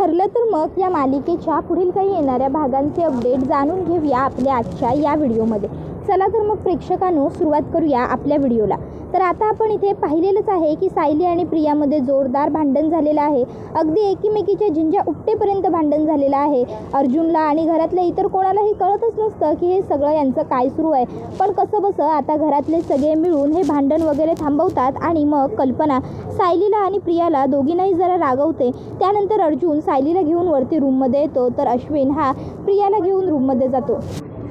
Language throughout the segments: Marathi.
ठरलं तर मग या मालिकेच्या पुढील काही येणाऱ्या भागांचे अपडेट जाणून घेऊया आपल्या आजच्या या व्हिडिओमध्ये. चला तर मग प्रेक्षकांनो सुरुवात करूया आपल्या व्हिडिओला. तर आता आपण इथे पाहिलेलंच आहे की सायली आणि प्रियामध्ये जोरदार भांडण झालेलं आहे. अगदी एकीमेकीच्या झिंज्या उपटेपर्यंत भांडण झालेलं आहे. अर्जुनला आणि घरातल्या इतर कोणालाही कळतच नसतं की हे सगळं यांचं काय सुरू आहे. पण कसं बसं आता घरातले सगळे मिळून हे भांडण वगैरे थांबवतात आणि मग कल्पना सायलीला आणि प्रियाला दोघींनाही जरा रागवते. त्यानंतर अर्जुन सायलीला घेऊन वरती रूममध्ये येतो तर अश्विन हा प्रियाला घेऊन रूममध्ये जातो.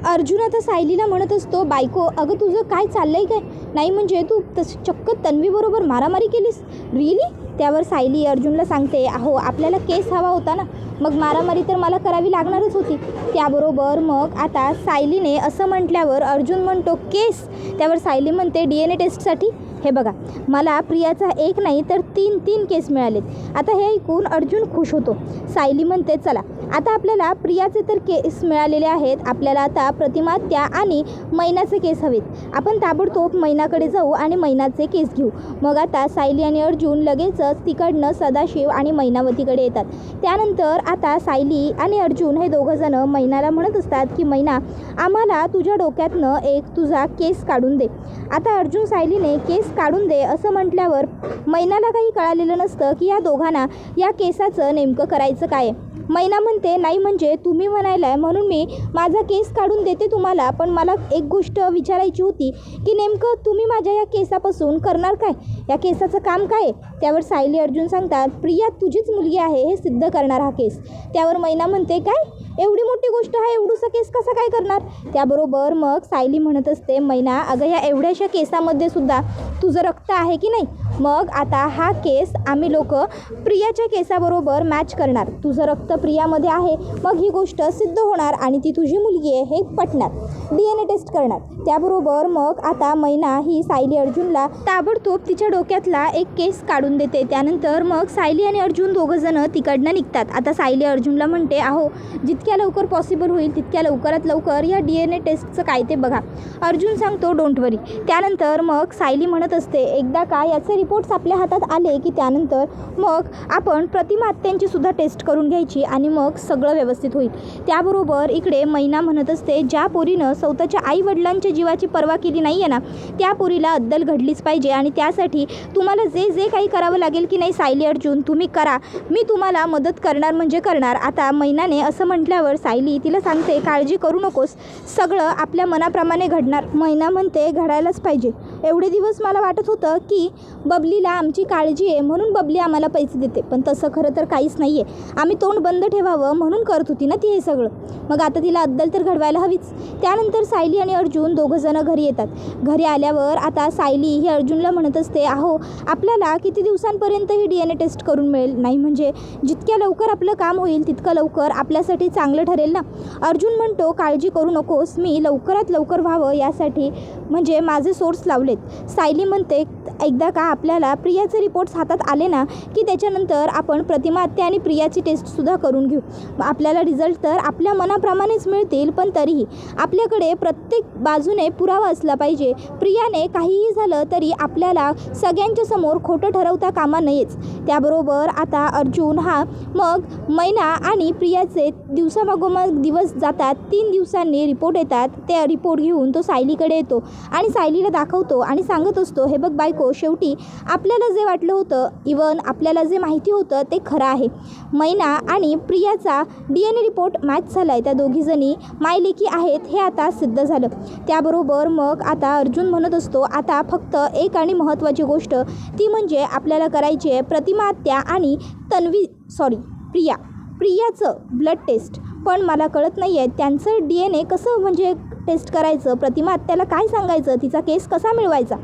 अर्जुन आता सायलीला म्हणत असतो, बायको अगं तुझं काय चाललंय काय? नाही म्हणजे तू चक्क तन्वीबरोबर मारामारी केलीस? रिअली? त्यावर सायली अर्जुनला सांगते, अहो आपल्याला केस हवा होता ना, मग मारामारी तर मला करावी लागणारच होती. त्याबरोबर मग आता सायलीने असं म्हटल्यावर अर्जुन म्हणतो केस? त्यावर सायली म्हणते DNA टेस्टसाठी. हे बघा मला प्रियाचा एक नाही तर तीन केस मिळालेत. आता हे ऐकून अर्जुन खुश होतो. सायली म्हणते चला आता आपल्याला प्रियाचे तर केस मिळालेले आहेत, आपल्याला आता प्रतिमात्या आणि मैनाचे केस हवेत. आपण ताबडतोब मैनाकडे जाऊ आणि मैनाचे केस घेऊ. मग आता सायली आणि अर्जुन लगेचच तिकडनं सदाशिव आणि मैनावतीकडे येतात. त्यानंतर आता सायली आणि अर्जुन हे दोघंजणं मैनाला म्हणत असतात की मैना आम्हाला तुझ्या डोक्यातनं एक तुझा केस काढून दे. आता अर्जुन सायलीने केस काढून दे असं म्हटल्यावर मैनाला काही कळालेलं नसतं की या दोघांना या केसाचं नेमकं करायचं काय आहे. मैना म्हणते नाही म्हणजे तुम्ही म्हणायलाय म्हणून मी माझा केस काढून देते तुम्हाला, पण मला एक गोष्ट विचारायची होती की नेमकं तुम्ही माझ्या या केसापासून करणार काय? या केसाचं काम काय आहे? त्यावर सायली अर्जुन सांगतात प्रिया तुझीच मुलगी आहे हे सिद्ध करणार हा केस. त्यावर मैना म्हणते काय एवढी मोठी गोष्ट आहे, एवढूसा केस कसा काय करणार? त्याबरोबर मग सायली म्हणत असते मैना अगं या एवढ्याशा केसामध्ये सुद्धा तुझं रक्त आहे की नाही, मग आता हा केस आम्ही लोक प्रियाच्या केसाबरोबर मॅच करणार. तुझं रक्त प्रियामध्ये आहे मग ही गोष्ट सिद्ध होणार आणि ती तुझी मुलगी आहे हे पटणार. DNA टेस्ट करणार. त्याबरोबर मग आता मैना ही सायली अर्जुनला ताबडतोब तिच्या डोक्यातला एक केस काढून देते. त्यानंतर मग सायली आणि अर्जुन दोघंजणं तिकडनं निघतात. आता सायली अर्जुनला म्हणते अहो जितक्या लवकर पॉसिबल होईल तितक्या लवकरात लवकर या DNA टेस्टचं काय ते बघा. अर्जुन सांगतो डोंट वरी. त्यानंतर मग सायली म्हणत असते एकदा का याचे रिपोर्ट्स आपल्या हातात आले की त्यानंतर मग आपण प्रतिमा आत्यांची सुद्धा टेस्ट करून घ्यायची आणि मग सगळं व्यवस्थित होईल. त्याबरोबर इकडे मैना म्हणत असते ज्या पोरीनं स्वतःच्या आईवडिलांच्या जीवाची पर्वा केली नाही आहे ना त्या पोरीला अद्दल घडलीच पाहिजे आणि त्यासाठी तुम्हाला जे काही करावं लागेल की नाही सायली अर्जुन तुम्ही करा, मी तुम्हाला मदत करणार म्हणजे करणार. आता मैनाने असं म्हटल्यावर सायली तिला सांगते काळजी करू नकोस, सगळं आपल्या मनाप्रमाणे घडणार. मैना म्हणते घडायलाच पाहिजे. एवढे दिवस मला वाटत होतं की बबलीला आमची काळजी आहे म्हणून बबली आम्हाला पैसे देते, पण तसं खरं तर काहीच नाही आहे. आम्ही तोंड बंद ठेवावं म्हणून करत होती ना ती हे सगळं, मग आता तिला अद्दल तर घडवायला हवीच. त्यानंतर सायली आणि अर्जुन दोघंजणं घरी येतात. घरी आल्यावर आता सायली ही अर्जुनला म्हणत असते अहो आपल्याला किती दिवसांपर्यंत ही DNA टेस्ट करून मिळेल? नाही म्हणजे जितक्या लवकर आपलं काम होईल तितकं लवकर आपल्यासाठी चांगलं ठरेल ना. अर्जुन म्हणतो काळजी करू नकोस, मी लवकरात लवकर व्हावं यासाठी म्हणजे माझे सोर्स लावलेत. सायली म्हणते एकदा का आपल्याला प्रियाचे रिपोर्ट्स हातात आले ना की त्याच्यानंतर आपण प्रतिमा आत्या आणि प्रियाची टेस्टसुद्धा करून घेऊ. आपल्याला रिझल्ट तर आपल्या मनाप्रमाणेच मिळतील, पण तरीही आपल्याकडे प्रत्येक बाजूने पुरावा असला पाहिजे. प्रियाने काहीही झालं तरी आपल्याला सगळ्यांच्या समोर खोटं ठरवता कामा नयेच. त्याबरोबर आता अर्जुन हा मग मैना आणि प्रियाचे दिवसामागोमाग दिवस जातात. 3 दिवसांनी रिपोर्ट येतात. ते रिपोर्ट घेऊन तो सायलीकडे येतो आणि सायलीला दाखवतो आणि सांगत असतो हे बघ बायको शेवटी आपल्याला जे वाटलं होतं इवन आपल्याला जे माहिती होतं ते खरं आहे. मैना आणि प्रियाचा DNA रिपोर्ट मॅच झाला आहे. त्या दोघीजणी मायलेकी आहेत हे आता सिद्ध झालं. त्याबरोबर मग आता अर्जुन म्हणत असतो आता फक्त एक आणि महत्त्वाची गोष्ट ती म्हणजे आपल्याला करायची आहे प्रतिमा आत्या आणि प्रियाचं ब्लड टेस्ट. पण मला कळत नाही आहे त्यांचं DNA कसं म्हणजे टेस्ट करायचं, प्रतिमा आत्याला काय सांगायचं, तिचा केस कसा मिळवायचा.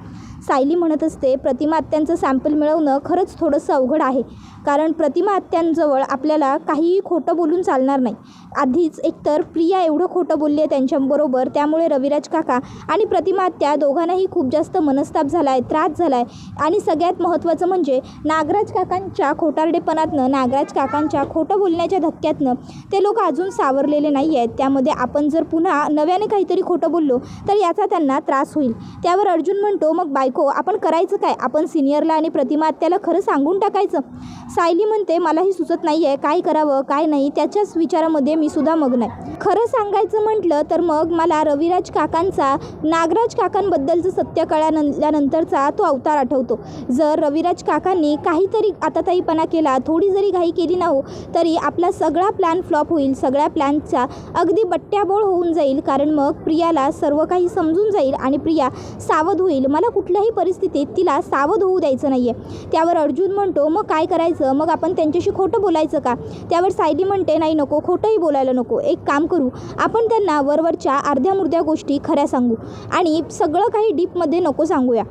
सायली म्हणत असते प्रतिमा आत्यांचं सॅम्पल मिळवणं खरंच थोडंसं अवघड आहे, कारण प्रतिमा आत्यांजवळ आपल्याला काहीही खोटं बोलून चालणार नाही. आधीच एकतर प्रिया एवढं खोटं बोलली आहे त्यांच्याबरोबर, त्यामुळे रविराज काका आणि प्रतिमा आत्या दोघांनाही खूप जास्त मनस्ताप झाला आहे, त्रास झाला आहे. आणि सगळ्यात महत्त्वाचं म्हणजे नागराज काकांच्या खोटारडेपणातनं, नागराज काकांच्या खोटं बोलण्याच्या धक्क्यातनं ते लोक अजून सावरलेले नाही आहेत. त्यामध्ये आपण जर पुन्हा नव्याने काहीतरी खोटं बोललो तर याचा त्यांना त्रास होईल. त्यावर अर्जुन म्हणतो मग बायको आपण करायचं काय? आपण सिनियरला आणि प्रतिमा आत्याला खरं सांगून टाकायचं? सायली म्हणते मलाही सुचत नाही आहे काय करावं काय नाही, त्याच्याच विचारामध्ये मी सुद्धा मग्न आहे. खरं सांगायचं म्हटलं तर मग मला रविराज काकांचा नागराज काकांबद्दलचं सत्य कळल्यानंतरचा तो अवतार आठवतो. जर रविराज काकांनी काहीतरी आताताईपणा केला, थोडी जरी घाई केली ना हो, तरी आपला सगळा प्लॅन फ्लॉप होईल. सगळ्या प्लॅनचा अगदी बट्ट्याबोळ होऊन जाईल. कारण मग प्रियाला सर्व काही समजून जाईल आणि प्रिया सावध होईल. मला कुठल्याही परिस्थितीत तिला सावध होऊ द्यायचं नाही आहे. त्यावर अर्जुन म्हणतो मग काय करायचं? मग आपण त्यांच्याशी खोटं बोलायचं का? त्यावर सायली म्हणते नाही नको, खोटंही बोलायला नको. एक काम करू, आपण त्यांना वरवरच्या अर्ध्या मुर्ध्या गोष्टी खऱ्या सांगू आणि सगळं काही डीपमध्ये नको सांगूया.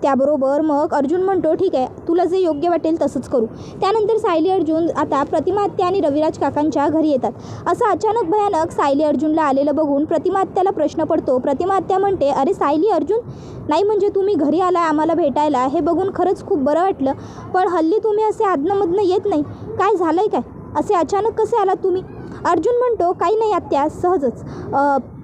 त्याबरोबर मग अर्जुन म्हणतो ठीक आहे, तुला जे योग्य वाटेल तसंच करू. त्यानंतर सायली अर्जुन आता प्रतिमा आत्या आणि रविराज काकांच्या घरी येतात. असं अचानक भयानक सायली अर्जुनला आलेलं बघून प्रतिमा आत्याला प्रश्न पडतो. प्रतिमा आत्या म्हणते अरे सायली अर्जुन, नाही म्हणजे तुम्ही घरी आला आम्हाला भेटायला, हे बघून खरंच खूप बरं वाटलं. पण हल्ली तुम्ही असे आदनमधनं येत नाही, काय झालं आहे काय? असे अचानक कसे आलात तुम्ही? अर्जुन म्हणतो काही नाही आत्या, सहजच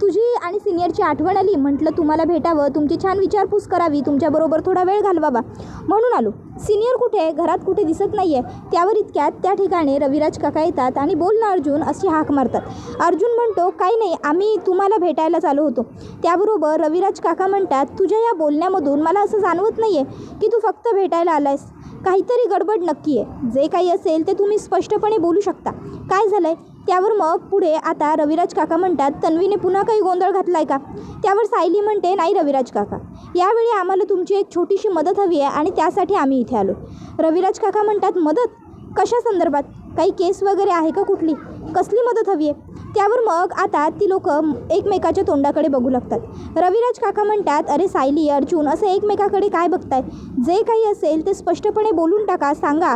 तुझी आणि सिनियरची आठवण आली. म्हटलं तुम्हाला भेटावं, तुमची छान विचारपूस करावी, तुमच्याबरोबर थोडा वेळ घालवावा म्हणून आलो. सिनियर कुठे? घरात कुठे दिसत नाही आहे. त्यावर इतक्यात त्या ठिकाणी रविराज काका येतात आणि बोल ना अर्जुन अशी हाक मारतात. अर्जुन म्हणतो काही नाही, आम्ही तुम्हाला भेटायलाच आलो होतो. त्याबरोबर रविराज काका म्हणतात तुझ्या या बोलण्यामधून मला असं जाणवत नाही आहे की तू फक्त भेटायला आलायस, काहीतरी गडबड नक्की आहे. जे काही असेल ते तुम्ही स्पष्टपणे बोलू शकता. काय झालं आहे? त्यावर मग पुढे आता रविराज काका म्हणतात तन्वीने पुन्हा काही गोंधळ घातला आहे का? त्यावर सायली म्हणते नाही रविराज काका, यावेळी आम्हाला तुमची एक छोटीशी मदत हवी आहे आणि त्यासाठी आम्ही इथे आलो. रविराज काका म्हणतात मदत? कशा संदर्भात? काही केस वगैरे आहे का कुठली? कसली मदत हवी आहे? त्यावर मग आता ती लोक एकमेकाच्या तोंडाकडे बघू लागतात. रविराज काका म्हणतात अरे सायली अर्जुन असं एकमेकाकडे काय बघताय? जे काही असेल ते स्पष्टपणे बोलून टाका, सांगा.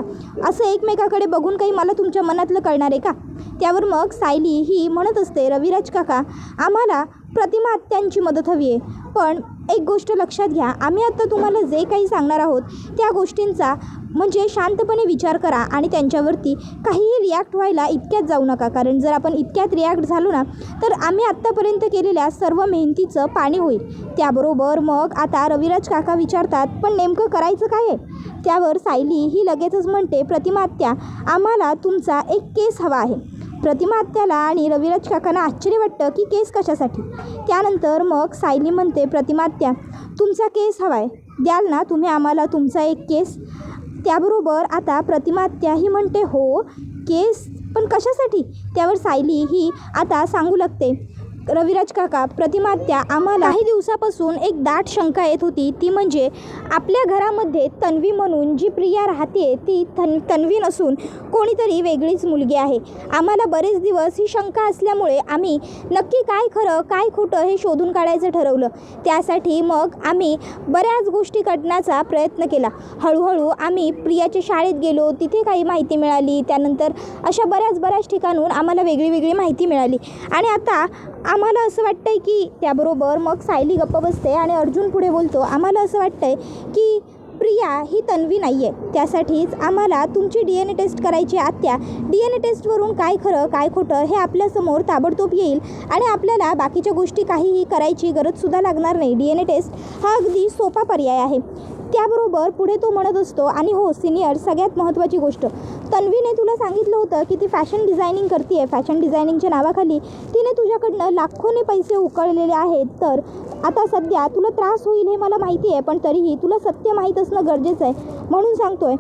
असं एकमेकाकडे बघून काही मला तुमच्या मनातलं कळणार आहे का? त्यावर मग सायली ही म्हणत असते रविराज काका आम्हाला प्रतिमा आत्यांची मदत हवी आहे, पण एक गोष्ट लक्षात घ्या, आम्ही आत्ता तुम्हाला जे काही सांगणार आहोत त्या गोष्टींचा म्हणजे शांतपणे विचार करा आणि त्यांच्यावरती काहीही रिॲक्ट व्हायला इतक्यात जाऊ नका. कारण जर आपण इतक्यात रिॲक्ट झालो ना तर आम्ही आत्तापर्यंत केलेल्या सर्व मेहनतीचं पाणी होईल. त्याबरोबर मग आता रविराज काका विचारतात पण नेमकं करायचं काय आहे? त्यावर सायली ही लगेचच म्हणते प्रतिमा आत्या आम्हाला तुमचा एक केस हवा आहे. प्रतिमा आत्याला आणि रविराज काकांना आश्चर्य वाटतं की केस कशासाठी? त्यानंतर मग सायली म्हणते प्रतिमा आत्या तुमचा केस हवा आहे, द्याल ना तुम्ही आम्हाला तुमचा एक केस? त्याबरोबर आता प्रतिमा आत्या ही म्हणते हो केस, पण कशासाठी? त्यावर सायली ही आता सांगू लागते रविराज काका प्रतिमा आत्या आम्हाला काही दिवसापासून एक दाट शंका येत होती, ती म्हणजे आपल्या घरामध्ये तन्वी म्हणून जी प्रिया राहते ती तन्वी नसून कोणीतरी वेगळीच मुलगी आहे. आम्हाला बरेच दिवस ही शंका असल्यामुळे आम्ही नक्की काय खरं काय खोटं हे शोधून काढायचं ठरवलं. त्यासाठी मग आम्ही बऱ्याच गोष्टी करण्याचा प्रयत्न केला. हळूहळू आम्ही प्रियाच्या शाळेत गेलो, तिथे काही माहिती मिळाली. त्यानंतर अशा बऱ्याच ठिकाणून आम्हाला वेगळी माहिती मिळाली आणि आता आम्हाला असं वाटतंय की त्याबरोबर मग सायली गप्प बसते आणि अर्जुन पुढे बोलतो आम्हाला असं वाटतंय की प्रिया ही तन्वी नाही आहे. त्यासाठीच आम्हाला तुमची DNA टेस्ट करायची आत्या. DNA टेस्टवरून काय खरं काय खोटं हे आपल्यासमोर ताबडतोब येईल आणि आपल्याला बाकीच्या गोष्टी काहीही करायची गरजसुद्धा लागणार नाही. DNA टेस्ट हा अगदी सोपा पर्याय आहे. त्याबरोबर पुढे तो म्हणत असतो आणि हो सिनियर सगळ्यात महत्त्वाची गोष्ट, तन्वीने तुला सांगितलं होतं की ती फॅशन डिझायनिंग करते आहे. फॅशन डिझायनिंगच्या नावाखाली तिने तुझ्याकडनं लाखोने पैसे उकळलेले आहेत. तर आता सध्या तुला त्रास होईल हे मला माहिती आहे, पण तरीही तुला सत्य माहीत असणं गरजेचं आहे. म्हणून सांगतोय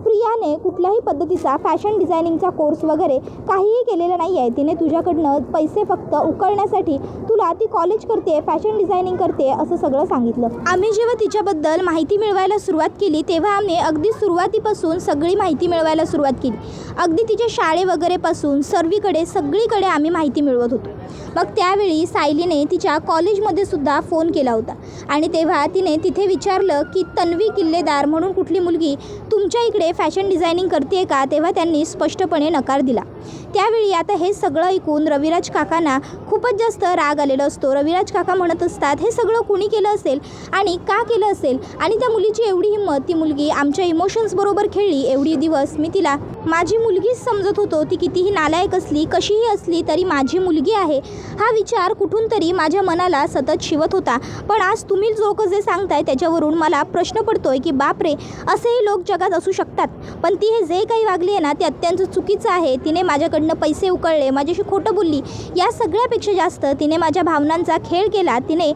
प्रियाने कुठल्याही पद्धतीचा फॅशन डिझायनिंगचा कोर्स वगैरे काहीही केलेला नाही आहे. तिने तुझ्याकडनं पैसे फक्त उकळण्यासाठी तुला ती कॉलेज करते, फॅशन डिझायनिंग करते असं सगळं सांगितलं. आम्ही जेव्हा तिच्याबद्दल माहिती मिळवायला सुरुवात केली तेव्हा आम्ही अगदी सुरुवातीपासून सगळी माहिती मिळवायला सुरुवात केली. अगदी तिच्या शाळे वगैरेपासून सगळीकडे आम्ही माहिती मिळवत होतो. मग त्यावेळी सायलीने तिच्या कॉलेजमध्ये सुद्धा फोन केला होता आणि तेव्हा तिने तिथे विचारलं की तन्वी किल्लेदार म्हणून कुठली मुलगी तुमच्या इकडे फॅशन डिझायनिंग करते का, तेव्हा त्यांनी स्पष्टपणे नकार दिला. त्यावेळी आता हे सगळं ऐकून रविराज काकांना खूपच जास्त राग आलेला असतो. रविराज काका म्हणत असतात, हे सगळं कुणी केलं असेल आणि का केलं असेल, आणि त्या मुलीची एवढी हिंमत, ती मुलगी आमच्या इमोशन्सबरोबर खेळली. एवढी दिवस मी तिला माझी मुलगीच समजत होतो. ती कितीही नालायक असली, कशीही असली तरी माझी मुलगी आहे, हा विचार कुठून तरी माझ्या मनाला सतत शिवत होता. पण आज तुम्ही लोक जे सांगताय त्याच्यावरून मला प्रश्न पडतोय की बापरे, असेही लोक जगात असू शकतात. पण ती हे जे काही वागली आहे ना, ते अत्यंत चुकीचं आहे. तिने माझ्याकडनं पैसे उकळले, माझ्याशी खोटं बोलली. या सगळ्यापेक्षा जास्त तिने माझ्या भावनांचा खेळ केला. तिने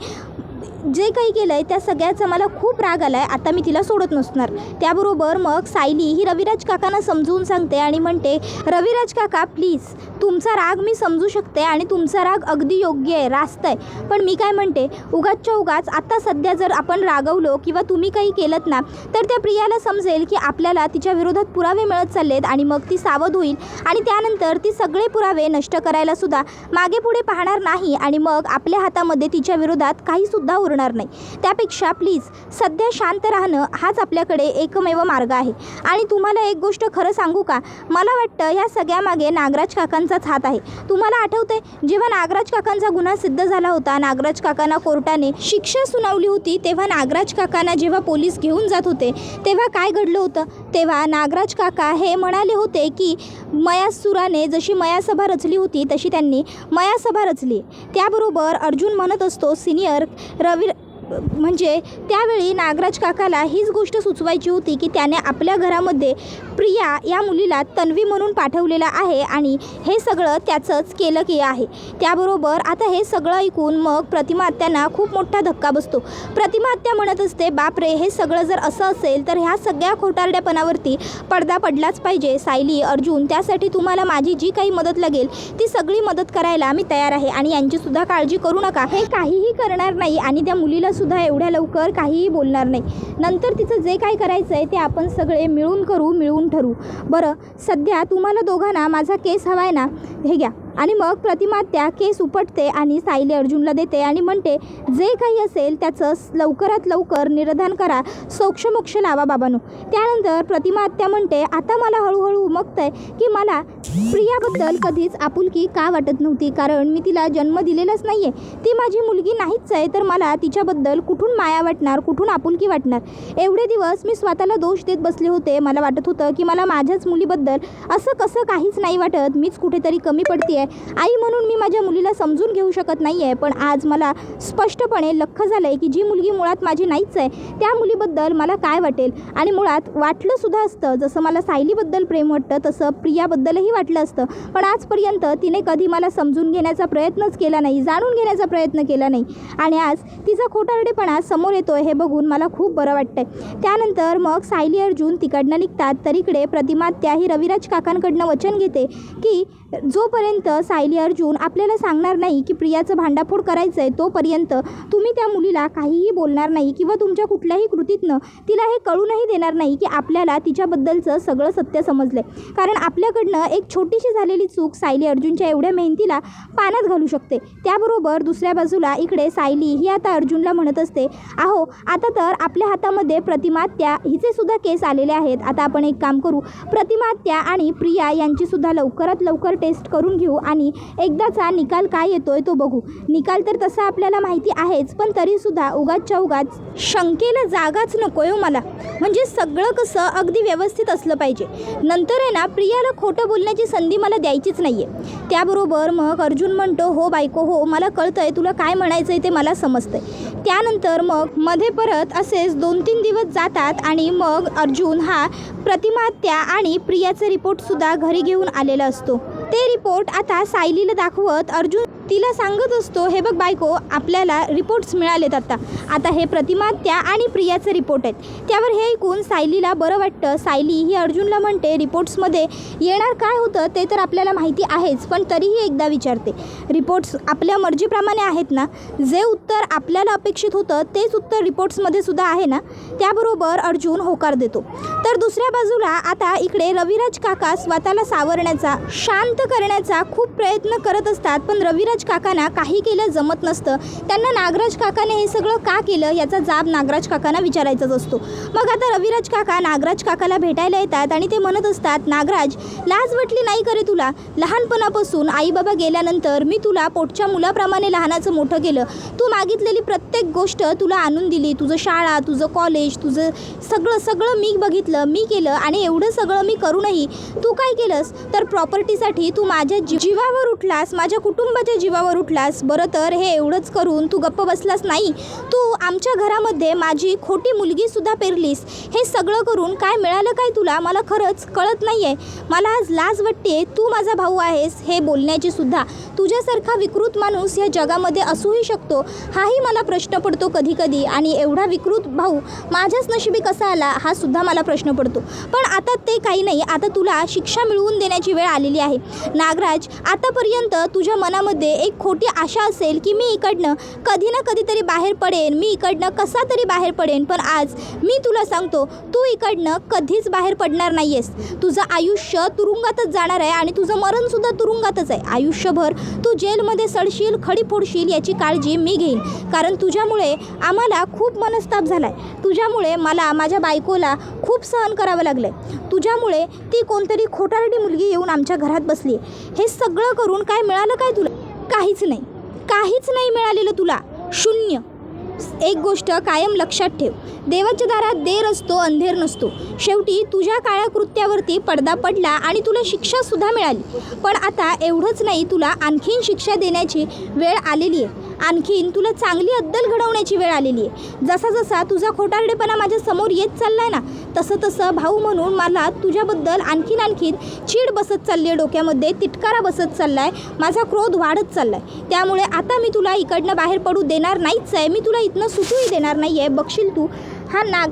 जे काही केलं आहे त्या सगळ्याचा मला खूप राग आला आहे. आता मी तिला सोडत नसणार. त्याबरोबर मग सायली ही रविराज काकांना समजवून सांगते आणि म्हणते, रविराज काका प्लीज, तुमचा राग मी समजू शकते आणि तुमचा राग अगदी योग्य आहे, रास्त आहे. पण मी काय म्हणते, उगाचच्या उगाच आता सध्या जर आपण रागवलो किंवा तुम्ही काही केलं ना, तर त्या प्रियाला समजेल की आपल्याला तिच्या विरोधात पुरावे मिळत चाललेत आणि मग ती सावध होईल आणि त्यानंतर ती सगळे पुरावे नष्ट करायला सुद्धा मागे पुढे पाहणार नाही आणि मग आपल्या हातामध्ये तिच्या विरोधात काहीसुद्धा उरणार नाही. त्यापेक्षा प्लीज सध्या शांत राहणं हाच आपल्याकडे एकमेव मार्ग आहे. आणि तुम्हाला एक गोष्ट खरं सांगू का, मला वाटतं ह्या सगळ्यामागे नागराज काकांचाच हात आहे. तुम्हाला आठवतंय जेव्हा नागराज काकांचा गुन्हा सिद्ध झाला होता, नागराज काकांना कोर्टाने शिक्षा सुनावली होती, तेव्हा नागराज काकांना जेव्हा पोलीस घेऊन जात होते तेव्हा काय घडलं होतं, तेव्हा नागराज काका हे म्हणाले होते की मयासुराने जशी मयासभा रचली होती तशी त्यांनी मयासभा रचली. त्याबरोबर अर्जुन म्हणत असतो, सिनियर म्हणजे त्यावेळी नागराज काकाला हीच गोष्ट सुचवायची होती की त्याने आपल्या घरामध्ये प्रिया या मुलीला तन्वी म्हणून पाठवलेलं आहे आणि हे सगळं त्याचंच केलं की आहे. त्याबरोबर आता हे सगळं ऐकून मग प्रतिमा आत्यांना खूप मोठा धक्का बसतो. प्रतिमा आत्या म्हणत असते, बापरे, हे सगळं जर असं असेल तर ह्या सगळ्या खोटारड्यापणावरती पडदा पडलाच पाहिजे. सायली, अर्जुन, त्यासाठी तुम्हाला माझी जी काही मदत लागेल ती सगळी मदत करायला मी तयार आहे आणि यांचीसुद्धा काळजी करू नका. हे काहीही करणार नाही आणि त्या मुलीला सुद्धा एवढ्या लवकर काहीही बोलणार नाही. नंतर तिचं जे काय करायचं आहे ते आपण सगळे मिळून करू, मिळून ठरवू. बरं, सध्या तुम्हाला दोघांना माझा केस हवा आहे ना, हे घ्या. आणि मग प्रतिमा त्या केस उपटते आणि सायली अर्जुनला देते आणि म्हणते, जे काही असेल त्याचं लवकरात लवकर निरधान करा, सोक्षमोक्ष लावा बाबांनो. त्यानंतर प्रतिमा आत्या म्हणते, आता मला हळूहळू उमगतंय की मला प्रियाबद्दल कधीच आपुलकी का वाटत नव्हती, कारण मी तिला जन्म दिलेलाच नाही आहे. ती माझी मुलगी नाहीच आहे, तर मला तिच्याबद्दल कुठून माया वाटणार, कुठून आपुलकी वाटणार. एवढे दिवस मी स्वतःला दोष देत बसले होते. मला वाटत होतं की मला माझ्याच मुलीबद्दल असं कसं काहीच नाही वाटत, मीच कुठेतरी कमी पडते आहे. आई म्हणून मी माझ्या मुलीला समजून घेऊ शकत नाही आहे. पण आज मला स्पष्टपणे लख्ख झालं आहे की जी मुलगी मुळात माझी नाहीच आहे, त्या मुलीबद्दल मला काय वाटेल. आणि मुळात वाटलंसुद्धा असतं, जसं मला सायलीबद्दल प्रेम वाटतं तसं प्रियाबद्दलही वाटलं असतं. पण आजपर्यंत तिने कधी मला समजून घेण्याचा प्रयत्नच केला नाही, जाणून घेण्याचा प्रयत्न केला नाही. आणि आज तिचा खोटारडेपणा समोर येतो हे बघून मला खूप बरं वाटतंय. त्यानंतर मग सायली अर्जुन तिकडनं निघतात. तर इकडे प्रतिमा त्याही रविराज काकांकडनं वचन घेते की जोपर्यंत सायली अर्जुन आपल्याला सांगणार नाही की प्रियाचं भांडाफोड करायचं आहे, तोपर्यंत तुम्ही त्या मुलीला काहीही बोलणार नाही किंवा तुमच्या कुठल्याही कृतीतनं तिला हे कळूनही देणार नाही की आपल्याला तिच्याबद्दलचं सगळं सत्य समजलं आहे. कारण आपल्याकडनं एक छोटीशी झालेली चूक सायली अर्जुनच्या एवढ्या मेहनतीला पाण्यात घालू शकते. त्याबरोबर दुसऱ्या बाजूला इकडे सायली ही आता अर्जुनला म्हणत असते, अहो आता तर आपल्या हातामध्ये प्रतिमा त्या हिचे सुद्धा केस आलेले आहेत. आता आपण एक काम करू, प्रतिमा त्या आणि प्रिया यांचीसुद्धा लवकरात लवकर टेस्ट करून घेऊ आणि एकदाचा निकाल काय येतोय तो बघू. निकाल तर तसा आपल्याला माहिती आहेच, पण तरीसुद्धा उगाचच्या उगाच शंकेला जागाच नकोय मला. म्हणजे सगळं कसं अगदी व्यवस्थित असलं पाहिजे. नंतर आहे ना, प्रियाला खोटं बोलण्याची संधी मला द्यायचीच नाही आहे. त्याबरोबर मग अर्जुन म्हणतो, हो बायको हो, मला कळतंय तुला काय म्हणायचं आहे ते मला समजतंय. त्यानंतर मग मध्ये परत असेच 2-3 दिवस जातात आणि मग अर्जुन हा प्रतिमा त्या आणि प्रियाचा रिपोर्टसुद्धा घरी घेऊन आलेला असतो. ते रिपोर्ट आता सायलीला दाखवत अर्जुन तिला सांगत असतो, हे बघ बायको, आपल्याला रिपोर्ट्स मिळालेत आता हे प्रतिमा त्या आणि प्रियाचे रिपोर्ट आहेत. त्यावर हे ऐकून सायलीला बरं वाटतं. सायली ही अर्जुनला म्हणते, रिपोर्ट्समध्ये येणार काय होतं ते तर आपल्याला माहिती आहेच, पण तरीही एकदा विचारते, रिपोर्ट्स आपल्या मर्जीप्रमाणे आहेत ना? जे उत्तर आपल्याला अपेक्षित होतं तेच उत्तर रिपोर्ट्समध्ये सुद्धा आहे ना? त्याबरोबर अर्जुन होकार देतो. तर दुसऱ्या बाजूला आता इकडे रविराज काका स्वतःला सावरण्याचा, शांत शांत करण्याचा खूप प्रयत्न करत असतात, पण रविराज काकांना काही केलं जमत नसतं. त्यांना नागराज काकाने हे सगळं का केलं याचा जाब नागराज काकांना विचारायचाच असतो. मग आता रविराज काका नागराज काकाला भेटायला येतात आणि ते म्हणत असतात, नागराज, लाज वाटली नाही करे तुला? लहानपणापासून आई बाबा गेल्यानंतर मी तुला पोटच्या मुलाप्रमाणे लहानाचं मोठं केलं. तू मागितलेली प्रत्येक गोष्ट तुला आणून दिली. तुझं शाळा, तुझं कॉलेज, तुझं सगळं मी बघितलं, मी केलं. आणि एवढं सगळं मी करूनही तू काय केलंस तर प्रॉपर्टीसाठी तू माझ्या जीवावर उठलास, माझ्या कुटुंबाच्या जीवावर उठलास. बरं, तर हे एवढंच करून तू गप्प बसलास नाही, तू आमच्या घरामध्ये माझी खोटी मुलगीसुद्धा पेरलीस. हे सगळं करून काय मिळालं काय तुला? मला खरंच कळत नाही आहे. मला आज लाज वाटते. तू माझा भाऊ आहेस हे बोलण्याची सुद्धा. तुझ्यासारखा विकृत माणूस या जगामध्ये असूही शकतो हाही मला प्रश्न पडतो कधी कधी. आणि एवढा विकृत भाऊ माझ्याच नशिबी कसा आला हा सुद्धा मला प्रश्न पडतो. पण आता ते काही नाही. आता तुला शिक्षा मिळवून देण्याची वेळ आलेली आहे. नागराज, आतापर्यंत तुझ्या मनामध्ये एक खोटी आशा असेल की मी इकडनं कधी ना कधीतरी बाहेर पडेन, मी इकडनं कसा तरी बाहेर पडेन. पण आज मी तुला सांगतो, तू इकडनं कधीच बाहेर पडणार नाही आहेस. तुझं आयुष्य तुरुंगातच जाणार आहे आणि तुझं मरणसुद्धा तुरुंगातच आहे. आयुष्यभर तू जेलमध्ये सडशील, खडी फोडशील याची काळजी मी घेईन. कारण तुझ्यामुळे आम्हाला खूप मनस्ताप झाला आहे. तुझ्यामुळे मला माझ्या बायकोला खूप सहन करावं लागलं आहे. तुझ्यामुळे ती कोणतरी खोटारडी मुलगी येऊन आमच्या घरात बसली आहे. हे सगळं करून काय मिळालं काय तुला? काहीच नाही. काहीच नाही मिळालेलं तुला. शून्य. एक गोष्ट कायम लक्षात ठेव, देवाच्या दारात देर असतो, अंधेर नसतो. शेवटी तुझ्या काळ्या कृत्यावरती पडदा पडला आणि तुला शिक्षासुद्धा मिळाली. पण आता एवढंच नाही, तुला आणखीन शिक्षा देण्याची वेळ आलेली आहे. आणखीन तुला चांगली अद्दल घडवण्याची वेळ आलेली आहे. जसा जसा तुझा खोटारडेपणा माझ्या समोर येत चालला आहे ना, तसं तसं भाऊ म्हणून मला तुझ्याबद्दल आणखीन चीड बसत चालली आहे. डोक्यामध्ये तिटकारा बसत चालला आहे. माझा क्रोध वाढत चालला आहे. त्यामुळे आता मी तुला इकडनं बाहेर पडू देणार नाहीच आहे. मी तुला इथनं सुटूही देणार नाही आहे. बघशील तू हा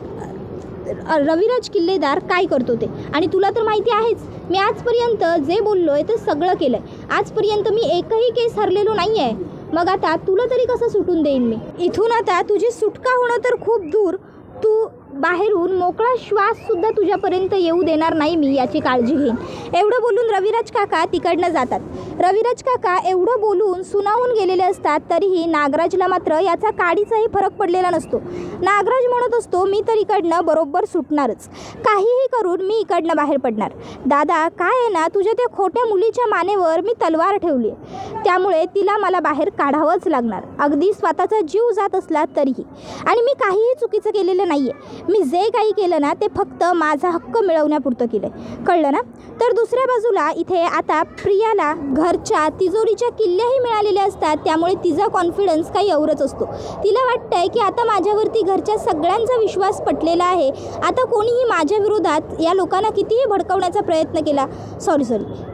रविराज किल्लेदार काय करतो ते. आणि तुला तर माहिती आहेच, मी आजपर्यंत जे बोललो आहे ते सगळं केलं आहे. आजपर्यंत मी एकही केस हरलेलो नाही आहे. मग आता तुला तरी कसं सुटून देईन मी? इथून आता तुझी सुटका होणं तर खूप दूर, तू बाहेरून मोकळा श्वाससुद्धा तुझ्यापर्यंत येऊ देणार नाही मी, याची काळजी घेईन. एवढं बोलून रविराज काका तिकडनं जातात. रविराज काका एवढं बोलून सुनावून गेलेले असतात, तरीही नागराजला मात्र याचा काडीचाही फरक पडलेला नसतो. नागराज म्हणत असतो, मी तर इकडनं बरोबर सुटणारच. काहीही करून मी इकडनं बाहेर पडणार. दादा, काय आहे ना, तुझ्या त्या खोट्या मुलीच्या मानेवर मी तलवार ठेवली आहे. त्यामुळे तिला मला बाहेर काढावंच लागणार, अगदी स्वतःचा जीव जात असला तरीही. आणि मी काहीही चुकीचं केलेलं नाही आहे. मी जे काही केलं ना ते फक्त माझा हक्क मिळवण्यापुरतं केलं आहे. कळलं ना? तर दुसऱ्या बाजूला इथे आता प्रियाला घरच्या तिजोरीच्या किल्ल्याही मिळालेल्या असतात. त्यामुळे तिचा कॉन्फिडन्स काही एवढंच असतो. तिला वाटतं आहे की आता माझ्यावरती घरच्या सगळ्यांचा विश्वास पटलेला आहे. आता कोणीही माझ्या विरोधात या लोकांना कितीही भडकवण्याचा प्रयत्न केला,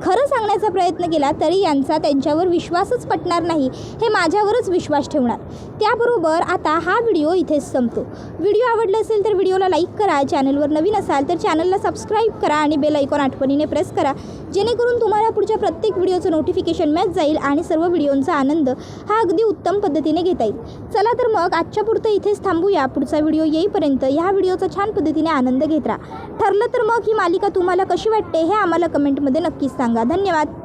खरं सांगण्याचा प्रयत्न केला, तरी यांचा त्यांच्यावर विश्वासच पटणार नाही. हे माझ्यावरच विश्वास ठेवणार. त्याबरोबर आता हा व्हिडिओ इथेच संपतो. व्हिडिओ आवडला असेल तर व्हिडिओला लाईक करा. चॅनलवर नवीन असाल तर चॅनलला सबस्क्राईब करा आणि बेल आयकॉन आठवणीने प्रेस करा, जेणेकरून तुम्हाला पुढच्या प्रत्येक व्हिडिओचं नोटिफिकेशन मिळत जाईल आणि सर्व व्हिडिओंचा आनंद हा अगदी उत्तम पद्धतीने घेता येईल. चला तर मग आजच्या पुरतं इथेच थांबूया. पुढचा व्हिडिओ येईपर्यंत ह्या व्हिडिओचा छान पद्धतीने आनंद घेत राहा. ठरलं तर मग ही मालिका तुम्हाला कशी वाटते हे आम्हाला कमेंटमध्ये नक्कीच सांगा. धन्यवाद.